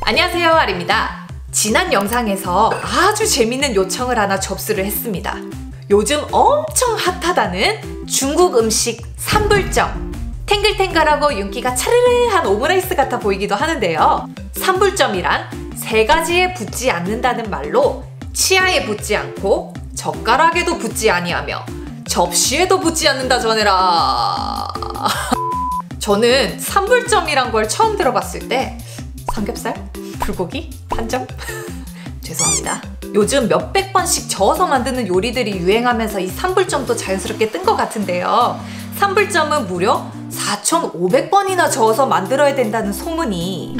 안녕하세요, 아리입니다. 지난 영상에서 아주 재밌는 요청을 하나 접수를 했습니다. 요즘 엄청 핫하다는 중국 음식 산불점. 탱글탱글하고 윤기가 차르르한 오므라이스 같아 보이기도 하는데요. 산불점이란 세 가지에 붙지 않는다는 말로 치아에 붙지 않고 젓가락에도 붙지 아니하며 접시에도 붙지 않는다 전해라. 저는 산불점이란 걸 처음 들어봤을 때 삼겹살? 불고기? 한점? 죄송합니다. 요즘 몇백 번씩 저어서 만드는 요리들이 유행하면서 이 산불점도 자연스럽게 뜬 것 같은데요. 산불점은 무려 4,500번이나 저어서 만들어야 된다는 소문이.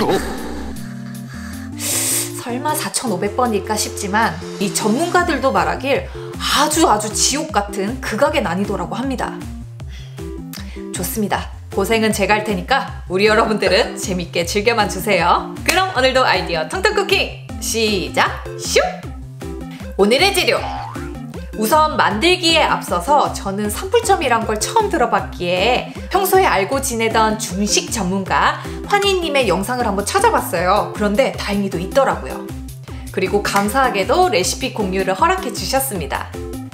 설마 4,500번일까 싶지만 이 전문가들도 말하길 아주 지옥 같은 극악의 난이도라고 합니다. 좋습니다. 고생은 제가 할 테니까 우리 여러분들은 재밌게 즐겨만 주세요. 그럼 오늘도 아이디어 텅텅 쿠킹 시작! 슉! 오늘의 재료! 우선 만들기에 앞서서 저는 산불점이란 걸 처음 들어봤기에 평소에 알고 지내던 중식 전문가 환희님의 영상을 한번 찾아봤어요. 그런데 다행히도 있더라고요. 그리고 감사하게도 레시피 공유를 허락해 주셨습니다.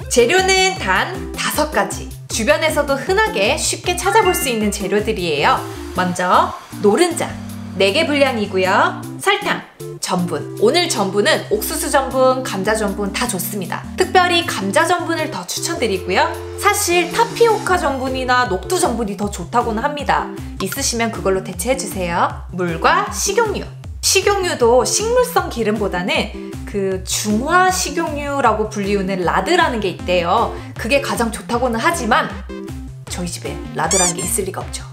재료는 단 5가지. 주변에서도 흔하게 쉽게 찾아볼 수 있는 재료들이에요. 먼저 노른자 4개 분량이고요. 설탕, 전분. 오늘 전분은 옥수수 전분, 감자 전분 다 좋습니다. 특별히 감자 전분을 더 추천드리고요. 사실 타피오카 전분이나 녹두 전분이 더 좋다고는 합니다. 있으시면 그걸로 대체해주세요. 물과 식용유. 식용유도 식물성 기름보다는 그 중화 식용유라고 불리우는 라드라는 게 있대요. 그게 가장 좋다고는 하지만 저희 집에 라드라는 게 있을 리가 없죠.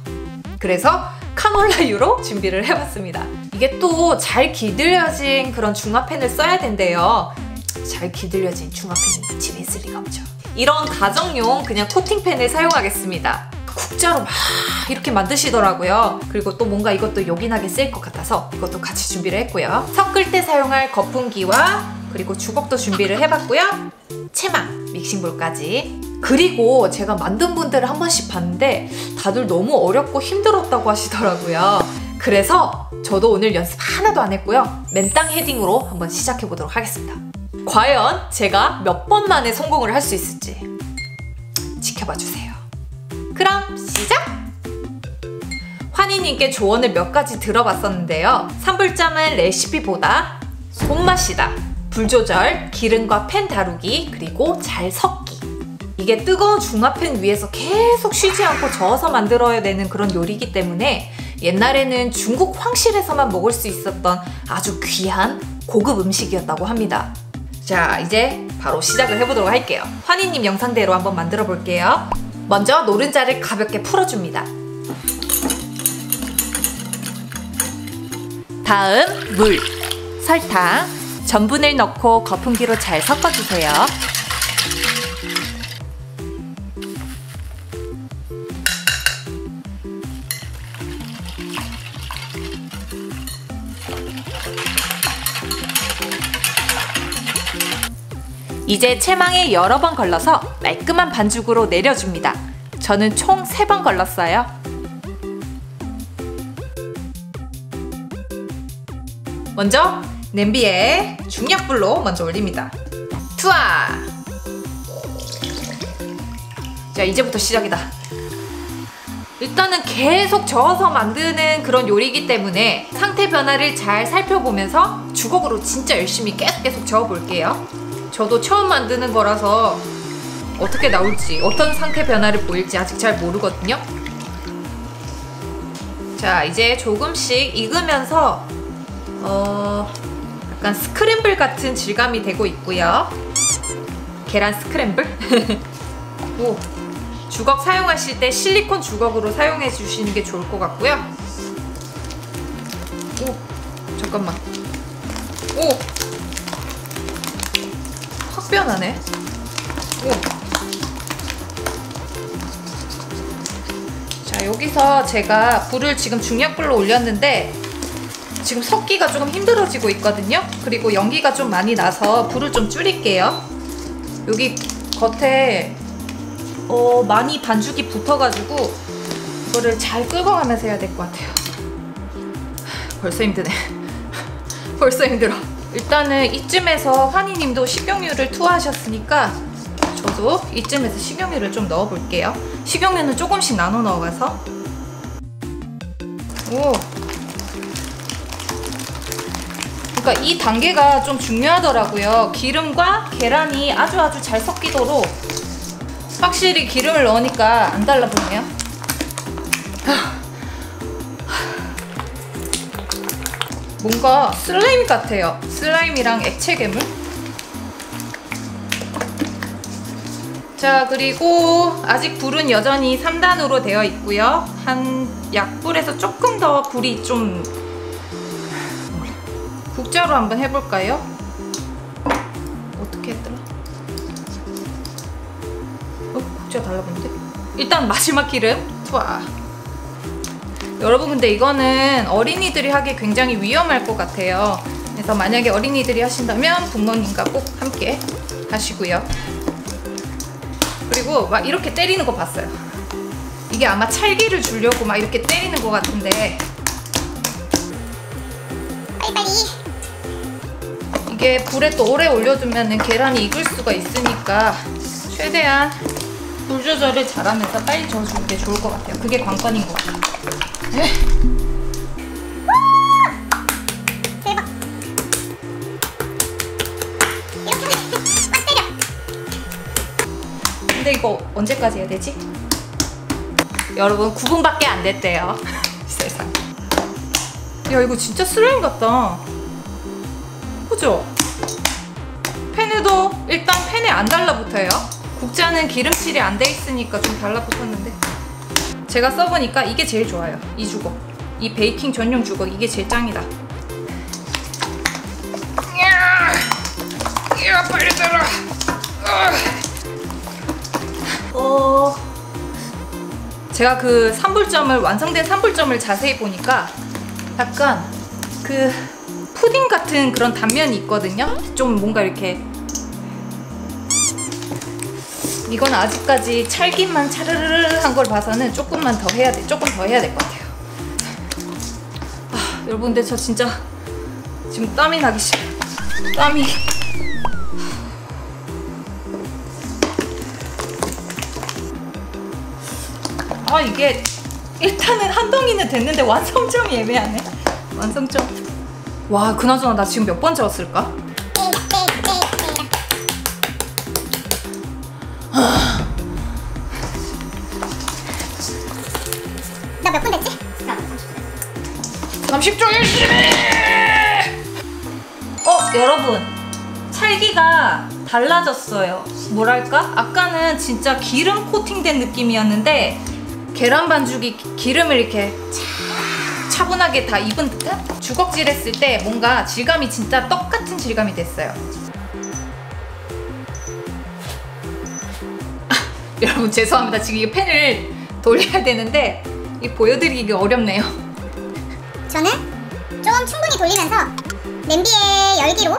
그래서 카놀라유로 준비를 해봤습니다. 이게 또 잘 기들려진 그런 중화팬을 써야 된대요. 잘 기들려진 중화팬이 집에 있을 리가 없죠. 이런 가정용 그냥 코팅팬을 사용하겠습니다. 국자로 막 이렇게 만드시더라고요. 그리고 또 뭔가 이것도 요긴하게 쓰일 것 같아서 이것도 같이 준비를 했고요. 섞을 때 사용할 거품기와 그리고 주걱도 준비를 해봤고요. 체망, 믹싱볼까지. 그리고 제가 만든 분들을 한 번씩 봤는데 다들 너무 어렵고 힘들었다고 하시더라고요. 그래서 저도 오늘 연습 하나도 안 했고요. 맨땅 헤딩으로 한번 시작해 보도록 하겠습니다. 과연 제가 몇 번 만에 성공을 할 수 있을지 지켜봐 주세요. 그럼 시작! 환희님께 조언을 몇 가지 들어봤었는데요. 산불점은 레시피보다 손맛이다. 불 조절, 기름과 팬 다루기, 그리고 잘 섞기. 이게 뜨거운 중화팬 위에서 계속 쉬지 않고 저어서 만들어야 되는 그런 요리이기 때문에 옛날에는 중국 황실에서만 먹을 수 있었던 아주 귀한 고급 음식이었다고 합니다. 자, 이제 바로 시작을 해보도록 할게요. 환희님 영상대로 한번 만들어 볼게요. 먼저 노른자를 가볍게 풀어줍니다. 다음 물, 설탕, 전분을 넣고 거품기로 잘 섞어주세요. 이제 체망에 여러 번 걸러서 말끔한 반죽으로 내려줍니다. 저는 총 3번 걸렀어요. 먼저 냄비에 중약불로 먼저 올립니다. 투하! 자, 이제부터 시작이다. 일단은 계속 저어서 만드는 그런 요리이기 때문에 상태 변화를 잘 살펴보면서 주걱으로 진짜 열심히 계속 저어볼게요. 저도 처음 만드는 거라서 어떻게 나올지, 어떤 상태 변화를 보일지 아직 잘 모르거든요. 자, 이제 조금씩 익으면서 약간 스크램블 같은 질감이 되고 있고요. 계란 스크램블? 오, 주걱 사용하실 때 실리콘 주걱으로 사용해 주시는 게 좋을 것 같고요. 오, 잠깐만. 오! 확 변하네. 오. 자, 여기서 제가 불을 지금 중약불로 올렸는데 지금 섞기가 조금 힘들어지고 있거든요. 그리고 연기가 좀 많이 나서 불을 좀 줄일게요. 여기 겉에 많이 반죽이 붙어가지고 이거를 잘 끓여가면서 해야 될 것 같아요. 벌써 힘드네. 벌써 힘들어. 일단은 이쯤에서 환희님도 식용유를 투하하셨으니까 저도 이쯤에서 식용유를 좀 넣어볼게요. 식용유는 조금씩 나눠 넣어가서. 오. 그러니까 이 단계가 좀 중요하더라고요. 기름과 계란이 아주 잘 섞이도록. 확실히 기름을 넣으니까 안 달라붙네요. 뭔가 슬라임 같아요. 슬라임이랑 액체 괴물. 자, 그리고 아직 불은 여전히 3단으로 되어 있고요. 한 약불에서 조금 더 불이 좀 국자로 한번 해볼까요? 어떻게 했더라? 국자 달라붙는데? 일단 마지막 기름. 와. 여러분, 근데 이거는 어린이들이 하기 굉장히 위험할 것 같아요. 그래서 만약에 어린이들이 하신다면 부모님과 꼭 함께 하시고요. 그리고 막 이렇게 때리는 거 봤어요. 이게 아마 찰기를 주려고 막 이렇게 때리는 것 같은데, 빨리. 이게 불에 또 오래 올려두면 계란이 익을 수가 있으니까 최대한 불 조절을 잘하면서 빨리 저어주는 게 좋을 것 같아요. 그게 관건인 것 같아요. 대박. 이렇게 막 때려. 근데 이거 언제까지 해야 되지? 여러분, 9분밖에 안 됐대요. 세상. 야, 이거 진짜 슬라임 같다. 그죠? 팬에도 일단 팬에 안 달라붙어요. 국자는 기름칠이 안 돼 있으니까 좀 달라붙었는데, 제가 써보니까 이게 제일 좋아요. 이 주걱, 이 베이킹 전용 주걱, 이게 제일 짱이다. 야, 빨리 들어. 제가 그 산불점을, 완성된 산불점을 자세히 보니까 약간 그 푸딩 같은 그런 단면이 있거든요. 좀 뭔가 이렇게. 이건 아직까지 찰기만 차르르르 한 걸 봐서는 조금만 더 해야 돼. 조금 더 해야 될 것 같아요. 여러분, 근데 저 진짜 지금 땀이 나기 싫어요. 땀이. 이게 일단은 한 덩이는 됐는데 완성점이 애매하네. 완성점. 와, 그나저나 나 지금 몇 번 저었을까? 나 몇 분 됐지? 30초 열심히! 여러분, 찰기가 달라졌어요. 뭐랄까? 아까는 진짜 기름 코팅된 느낌이었는데 계란 반죽이 기름을 이렇게 차분하게 다 입은 듯한? 주걱질 했을 때 뭔가 질감이 진짜 떡같은 질감이 됐어요. 여러분, 죄송합니다. 지금 이 팬을 돌려야 되는데 이 보여드리기 어렵네요. 저는 좀 충분히 돌리면서 냄비의 열기로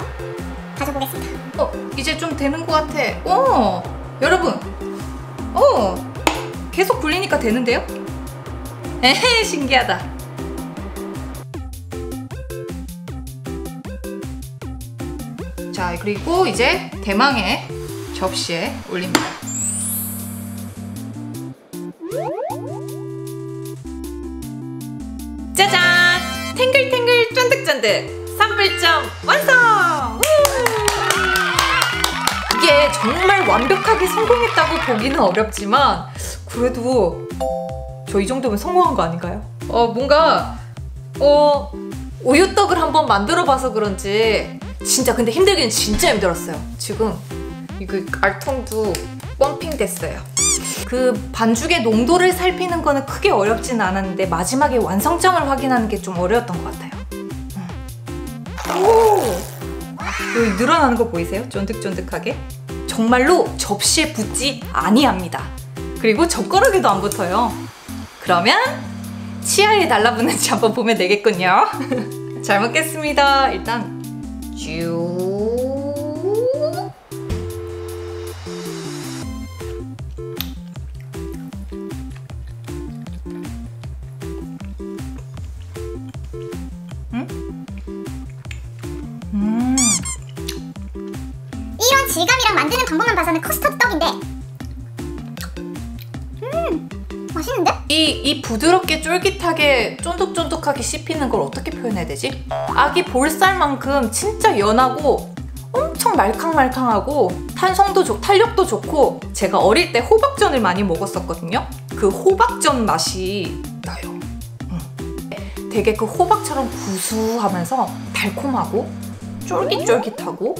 가져보겠습니다. 이제 좀 되는 것 같아. 여러분, 계속 굴리니까 되는데요? 에헤, 신기하다. 자, 그리고 이제 대망의 접시에 올립니다. 짜잔! 탱글탱글 쫀득쫀득 산불점 완성! 이게 정말 완벽하게 성공했다고 보기는 어렵지만 그래도 저 이 정도면 성공한 거 아닌가요? 뭔가 우유떡을 한번 만들어봐서 그런지 진짜, 근데 힘들긴 진짜 힘들었어요. 지금 이거 알통도 펌핑 됐어요. 그 반죽의 농도를 살피는 거는 크게 어렵진 않았는데 마지막에 완성점을 확인하는 게 좀 어려웠던 것 같아요. 오! 여기 늘어나는 거 보이세요? 쫀득쫀득하게. 정말로 접시에 붙지 아니합니다. 그리고 젓가락에도 안 붙어요. 그러면 치아에 달라붙는지 한번 보면 되겠군요. 잘 먹겠습니다. 일단 쭉. 들어가는 커스터드 떡인데 맛있는데? 이 부드럽게 쫄깃하게 쫀득쫀득하게 씹히는 걸 어떻게 표현해야 되지? 아기 볼살만큼 진짜 연하고 엄청 말캉말캉하고 탄력도 좋고, 제가 어릴 때 호박전을 많이 먹었었거든요. 그 호박전 맛이 나요. 되게 그 호박처럼 구수하면서 달콤하고 쫄깃쫄깃하고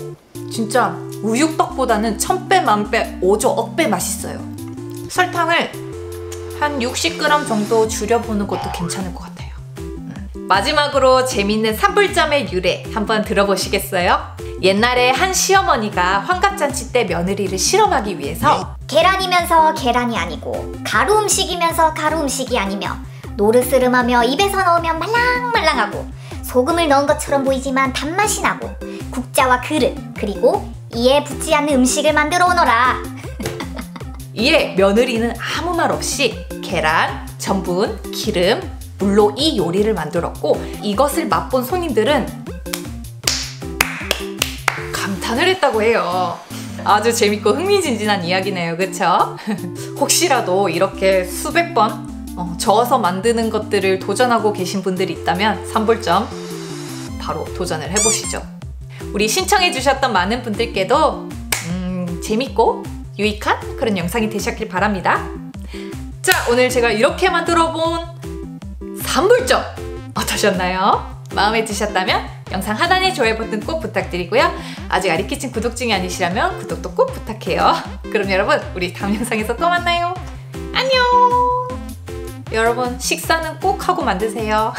진짜 우육떡보다는 1000배, 1000배, 5조, 억배 맛있어요. 설탕을 한 60g 정도 줄여보는 것도 괜찮을 것 같아요. 마지막으로 재밌는 산불점의 유래 한번 들어보시겠어요? 옛날에 한 시어머니가 환갑잔치 때 며느리를 실험하기 위해서 계란이면서 계란이 아니고 가루 음식이면서 가루 음식이 아니며 노르스름하며 입에서 넣으면 말랑말랑하고 소금을 넣은 것처럼 보이지만 단맛이 나고 국자와 그릇 그리고 이에 붙지 않는 음식을 만들어 오너라. 이에 며느리는 아무 말 없이 계란, 전분, 기름, 물로 이 요리를 만들었고, 이것을 맛본 손님들은 감탄을 했다고 해요. 아주 재밌고 흥미진진한 이야기네요, 그쵸? 혹시라도 이렇게 수백 번 저어서 만드는 것들을 도전하고 계신 분들이 있다면 산불점 바로 도전을 해보시죠. 우리 신청해주셨던 많은 분들께도 재밌고 유익한 그런 영상이 되셨길 바랍니다. 자, 오늘 제가 이렇게 만들어본 산불점 어떠셨나요? 마음에 드셨다면 영상 하단에 좋아요 버튼 꼭 부탁드리고요. 아직 아리키친 구독 중이 아니시라면 구독도 꼭 부탁해요. 그럼 여러분, 우리 다음 영상에서 또 만나요. 안녕! 여러분, 식사는 꼭 하고 만드세요.